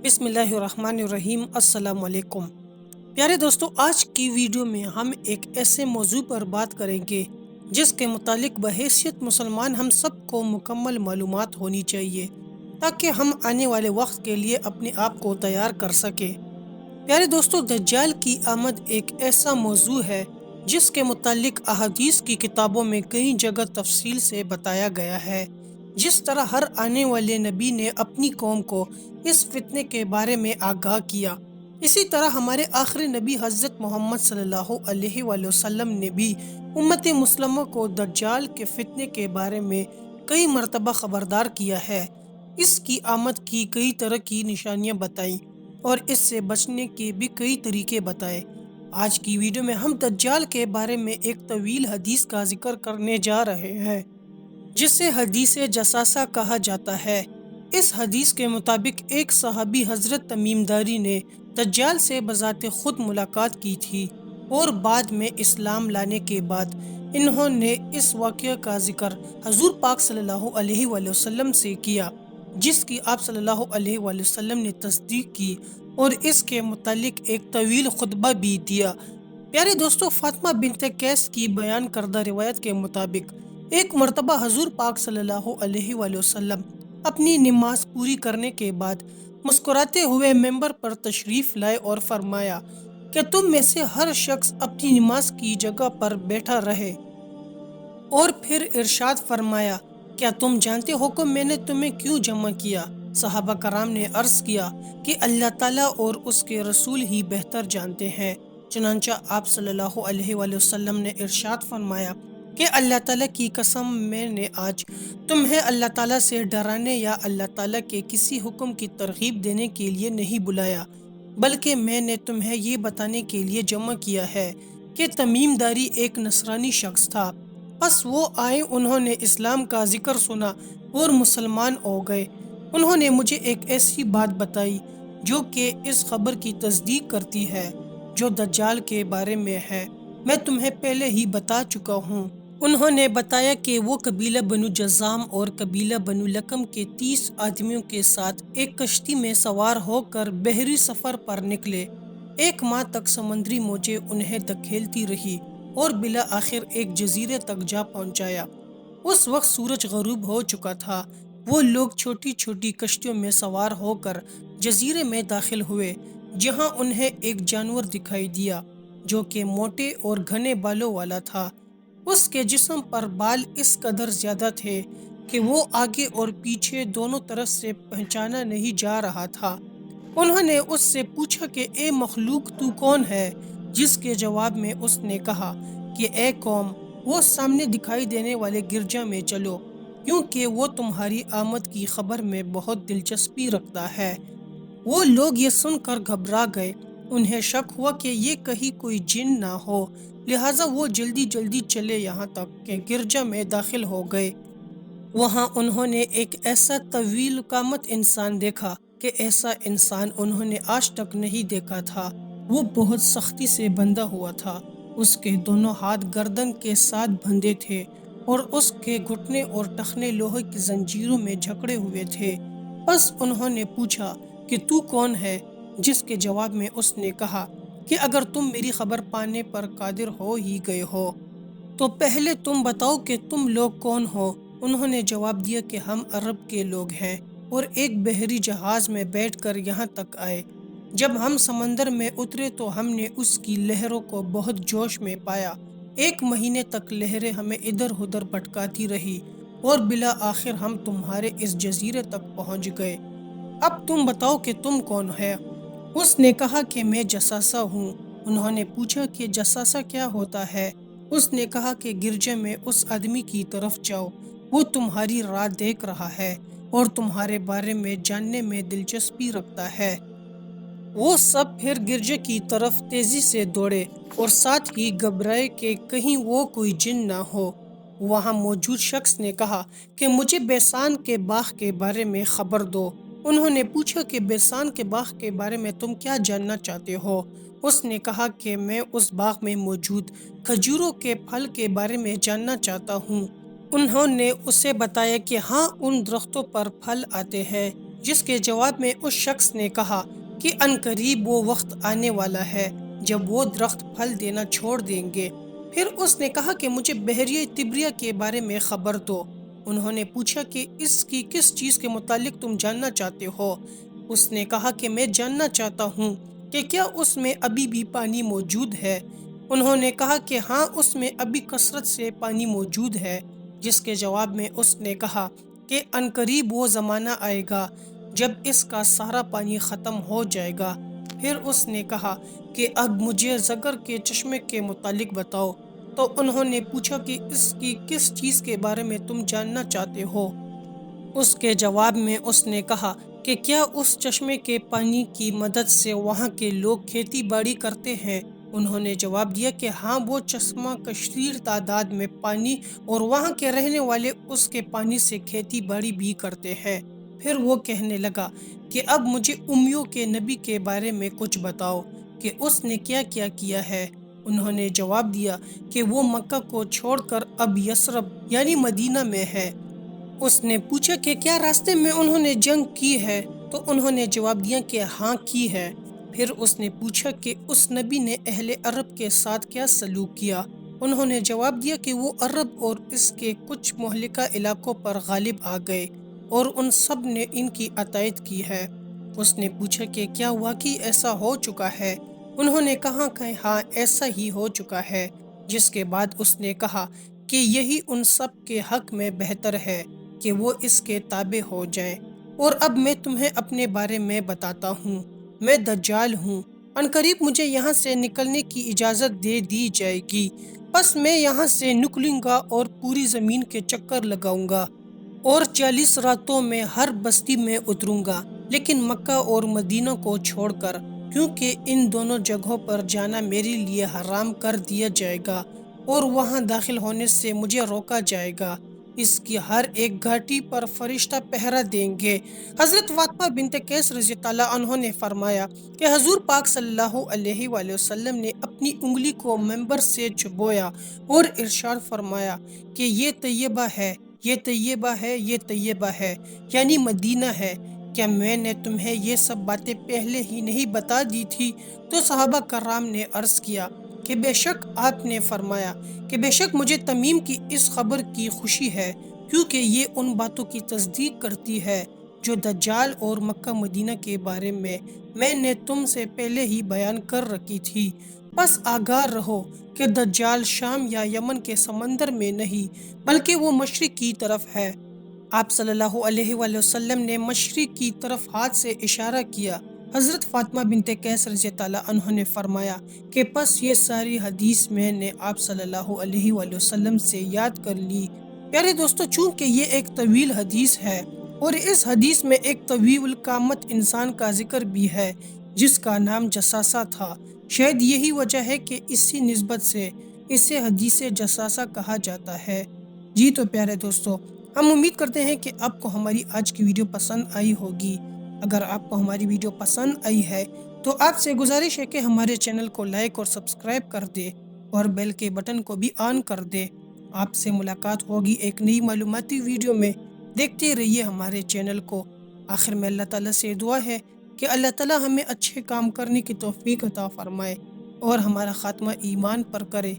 بسم اللہ الرحمن الرحیم۔ السلام علیکم پیارے دوستو، آج کی ویڈیو میں ہم ایک ایسے موضوع پر بات کریں گے جس کے متعلق بحیثیت مسلمان ہم سب کو مکمل معلومات ہونی چاہیے تاکہ ہم آنے والے وقت کے لیے اپنے آپ کو تیار کر سکیں۔ پیارے دوستو، دجال کی آمد ایک ایسا موضوع ہے جس کے متعلق احادیث کی کتابوں میں کئی جگہ تفصیل سے بتایا گیا ہے۔ جس طرح ہر آنے والے نبی نے اپنی قوم کو اس فتنے کے بارے میں آگاہ کیا، اسی طرح ہمارے آخری نبی حضرت محمد صلی اللہ علیہ وآلہ وسلم نے بھی امت مسلمہ کو دجال کے فتنے کے بارے میں کئی مرتبہ خبردار کیا ہے۔ اس کی آمد کی کئی طرح کی نشانیاں بتائیں اور اس سے بچنے کے بھی کئی طریقے بتائے۔ آج کی ویڈیو میں ہم دجال کے بارے میں ایک طویل حدیث کا ذکر کرنے جا رہے ہیں جسے حدیث جساسہ کہا جاتا ہے۔ اس حدیث کے مطابق ایک صحابی حضرت تمیم داری نے دجال سے بذات خود ملاقات کی تھی اور بعد میں اسلام لانے کے بعد انہوں نے اس واقعہ کا ذکر حضور پاک صلی اللہ علیہ وآلہ وسلم سے کیا، جس کی آپ صلی اللہ علیہ وآلہ وسلم نے تصدیق کی اور اس کے متعلق ایک طویل خطبہ بھی دیا۔ پیارے دوستو، فاطمہ بنت قیس کی بیان کردہ روایت کے مطابق ایک مرتبہ حضور پاک صلی اللہ علیہ وآلہ وسلم اپنی نماز پوری کرنے کے بعد مسکراتے ہوئے ممبر پر تشریف لائے اور فرمایا کہ تم میں سے ہر شخص اپنی نماز کی جگہ پر بیٹھا رہے، اور پھر ارشاد فرمایا، کیا تم جانتے ہو کہ میں نے تمہیں کیوں جمع کیا؟ صحابہ کرام نے عرض کیا کہ اللہ تعالیٰ اور اس کے رسول ہی بہتر جانتے ہیں۔ چنانچہ آپ صلی اللہ علیہ وآلہ وسلم نے ارشاد فرمایا کہ اللہ تعالیٰ کی قسم، میں نے آج تمہیں اللہ تعالیٰ سے ڈرانے یا اللہ تعالیٰ کے کسی حکم کی ترغیب دینے کے لیے نہیں بلایا، بلکہ میں نے تمہیں یہ بتانے کے لیے جمع کیا ہے کہ تمیم داری ایک نصرانی شخص تھا۔ پس وہ آئے، انہوں نے اسلام کا ذکر سنا اور مسلمان ہو گئے۔ انہوں نے مجھے ایک ایسی بات بتائی جو کہ اس خبر کی تصدیق کرتی ہے جو دجال کے بارے میں ہے، میں تمہیں پہلے ہی بتا چکا ہوں۔ انہوں نے بتایا کہ وہ قبیلہ بنو جذام اور قبیلہ بنو لکم کے 30 آدمیوں کے ساتھ ایک کشتی میں سوار ہو کر بحری سفر پر نکلے۔ 1 ماہ تک سمندری موجیں انہیں دھکیلتی رہی اور بالآخر ایک جزیرے تک جا پہنچایا۔ اس وقت سورج غروب ہو چکا تھا۔ وہ لوگ چھوٹی چھوٹی کشتیوں میں سوار ہو کر جزیرے میں داخل ہوئے، جہاں انہیں ایک جانور دکھائی دیا جو کہ موٹے اور گھنے بالوں والا تھا۔ اس کے جسم پر بال اس قدر زیادہ تھے کہ وہ آگے اور پیچھے دونوں طرف سے پہچانا نہیں جا رہا تھا۔ انہوں نے اس سے پوچھا کہ اے مخلوق، تو کون ہے؟ جس کے جواب میں اس نے کہا کہ اے قوم، وہ سامنے دکھائی دینے والے گرجا میں چلو، کیونکہ وہ تمہاری آمد کی خبر میں بہت دلچسپی رکھتا ہے۔ وہ لوگ یہ سن کر گھبرا گئے، انہیں شک ہوا کہ یہ کہیں کوئی جن نہ ہو، لہٰذا وہ جلدی جلدی چلے یہاں تک کہ گرجا میں داخل ہو گئے۔ وہاں انہوں نے ایک ایسا طویل قامت انسان دیکھا کہ ایسا انسان انہوں نے آج تک نہیں دیکھا تھا۔ وہ بہت سختی سے بندھا ہوا تھا، اس کے دونوں ہاتھ گردن کے ساتھ بندھے تھے اور اس کے گھٹنے اور ٹخنے لوہے کی زنجیروں میں جکڑے ہوئے تھے۔ بس انہوں نے پوچھا کہ تو کون ہے؟ جس کے جواب میں اس نے کہا کہ اگر تم میری خبر پانے پر قادر ہو ہی گئے ہو تو پہلے تم بتاؤ کہ تم لوگ کون ہو؟ انہوں نے جواب دیا کہ ہم عرب کے لوگ ہیں اور ایک بحری جہاز میں بیٹھ کر یہاں تک آئے۔ جب ہم سمندر میں اترے تو ہم نے اس کی لہروں کو بہت جوش میں پایا۔ 1 مہینے تک لہریں ہمیں ادھر ادھر بھٹکاتی رہی اور بالآخر ہم تمہارے اس جزیرے تک پہنچ گئے۔ اب تم بتاؤ کہ تم کون ہے؟ اس نے کہا کہ میں جساسہ ہوں۔ انہوں نے پوچھا کہ جساسہ کیا ہوتا ہے؟ اس نے کہا کہ گرجے میں اس آدمی کی طرف جاؤ، وہ تمہاری راہ دیکھ رہا ہے اور تمہارے بارے میں جاننے میں دلچسپی رکھتا ہے۔ وہ سب پھر گرجے کی طرف تیزی سے دوڑے اور ساتھ ہی گھبرائے کہ کہیں وہ کوئی جن نہ ہو۔ وہاں موجود شخص نے کہا کہ مجھے بیسان کے باغ کے بارے میں خبر دو۔ انہوں نے پوچھا کہ بیسان کے باغ کے بارے میں تم کیا جاننا چاہتے ہو؟ اس نے کہا کہ میں اس باغ میں موجود کھجوروں کے پھل کے بارے میں جاننا چاہتا ہوں۔ انہوں نے اسے بتایا کہ ہاں، ان درختوں پر پھل آتے ہیں جس کے جواب میں اس شخص نے کہا کہ عنقریب وہ وقت آنے والا ہے جب وہ درخت پھل دینا چھوڑ دیں گے۔ پھر اس نے کہا کہ مجھے بحیرہ طبریہ کے بارے میں خبر دو۔ انہوں نے پوچھا کہ اس کی کس چیز کے متعلق تم جاننا چاہتے ہو؟ اس نے کہا کہ میں جاننا چاہتا ہوں کہ کیا اس میں ابھی بھی پانی موجود ہے؟ انہوں نے کہا کہ ہاں، اس میں ابھی کثرت سے پانی موجود ہے۔ جس کے جواب میں اس نے کہا کہ عنقریب وہ زمانہ آئے گا جب اس کا سارا پانی ختم ہو جائے گا۔ پھر اس نے کہا کہ اب مجھے زگر کے چشمے کے متعلق بتاؤ۔ تو انہوں نے پوچھا کہ اس کی کس چیز کے بارے میں تم جاننا چاہتے ہو؟ اس کے جواب میں اس نے کہا کہ کیا اس چشمے کے پانی کی مدد سے وہاں کے لوگ کھیتی باڑی کرتے ہیں؟ انہوں نے جواب دیا کہ ہاں، وہ چشمہ کثیر تعداد میں پانی اور وہاں کے رہنے والے اس کے پانی سے کھیتی باڑی بھی کرتے ہیں۔ پھر وہ کہنے لگا کہ اب مجھے امیوں کے نبی کے بارے میں کچھ بتاؤ کہ اس نے کیا کیا کیا ہے۔ انہوں نے جواب دیا کہ وہ مکہ کو چھوڑ کر اب یثرب یعنی مدینہ میں ہے۔ اس نے پوچھا کہ کیا راستے میں انہوں نے جنگ کی ہے؟ تو انہوں نے جواب دیا کہ ہاں، کی ہے۔ پھر اس نے پوچھا کہ اس نبی نے اہل عرب کے ساتھ کیا سلوک کیا؟ انہوں نے جواب دیا کہ وہ عرب اور اس کے کچھ مہلکہ علاقوں پر غالب آ گئے اور ان سب نے ان کی اطاعت کی ہے۔ اس نے پوچھا کہ کیا واقعی ایسا ہو چکا ہے؟ انہوں نے کہا کہ ہاں، ایسا ہی ہو چکا ہے۔ جس کے بعد اس نے کہا کہ یہی ان سب کے حق میں بہتر ہے کہ وہ اس کے تابع ہو جائیں۔ اور اب میں تمہیں اپنے بارے میں بتاتا ہوں۔ میں دجال ہوں۔ عنقریب مجھے یہاں سے نکلنے کی اجازت دے دی جائے گی، پس میں یہاں سے نکلوں گا اور پوری زمین کے چکر لگاؤں گا اور 40 راتوں میں ہر بستی میں اتروں گا، لیکن مکہ اور مدینہ کو چھوڑ کر، کیونکہ ان دونوں جگہوں پر جانا میرے لیے حرام کر دیا جائے گا اور وہاں داخل ہونے سے مجھے روکا جائے گا۔ اس کی ہر ایک گھاٹی پر فرشتہ پہرا دیں گے۔ حضرت فاطمہ بنت قیس رضی اللہ عنہ نے فرمایا کہ حضور پاک صلی اللہ علیہ وآلہ وسلم نے اپنی انگلی کو منبر سے چبویا اور ارشاد فرمایا کہ یہ طیبہ ہے، یہ طیبہ ہے، یہ طیبہ ہے، یعنی مدینہ ہے۔ کیا میں نے تمہیں یہ سب باتیں پہلے ہی نہیں بتا دی تھی؟ تو صحابہ کرام نے عرض کیا کہ بے شک۔ آپ نے فرمایا کہ بے شک مجھے تمیم کی اس خبر کی خوشی ہے، کیونکہ یہ ان باتوں کی تصدیق کرتی ہے جو دجال اور مکہ مدینہ کے بارے میں نے تم سے پہلے ہی بیان کر رکھی تھی۔ بس آگاہ رہو کہ دجال شام یا یمن کے سمندر میں نہیں، بلکہ وہ مشرق کی طرف ہے۔ آپ صلی اللہ علیہ وآلہ وسلم نے مشرق کی طرف ہاتھ سے اشارہ کیا۔ حضرت فاطمہ بنت قیس رضی اللہ عنہ نے فرمایا کہ پس یہ ساری حدیث میں نے آپ صلی اللہ علیہ وآلہ وسلم سے یاد کر لی۔ پیارے دوستو، چونکہ یہ ایک طویل حدیث ہے اور اس حدیث میں ایک طویل القامت انسان کا ذکر بھی ہے جس کا نام جساسہ تھا، شاید یہی وجہ ہے کہ اسی نسبت سے اسے حدیث جساسہ کہا جاتا ہے۔ جی تو پیارے دوستو، ہم امید کرتے ہیں کہ آپ کو ہماری آج کی ویڈیو پسند آئی ہوگی۔ اگر آپ کو ہماری ویڈیو پسند آئی ہے تو آپ سے گزارش ہے کہ ہمارے چینل کو لائک اور سبسکرائب کر دے اور بیل کے بٹن کو بھی آن کر دے۔ آپ سے ملاقات ہوگی ایک نئی معلوماتی ویڈیو میں۔ دیکھتے رہیے ہمارے چینل کو۔ آخر میں اللہ تعالیٰ سے دعا ہے کہ اللہ تعالیٰ ہمیں اچھے کام کرنے کی توفیق عطا فرمائے اور ہمارا خاتمہ ایمان پر کرے۔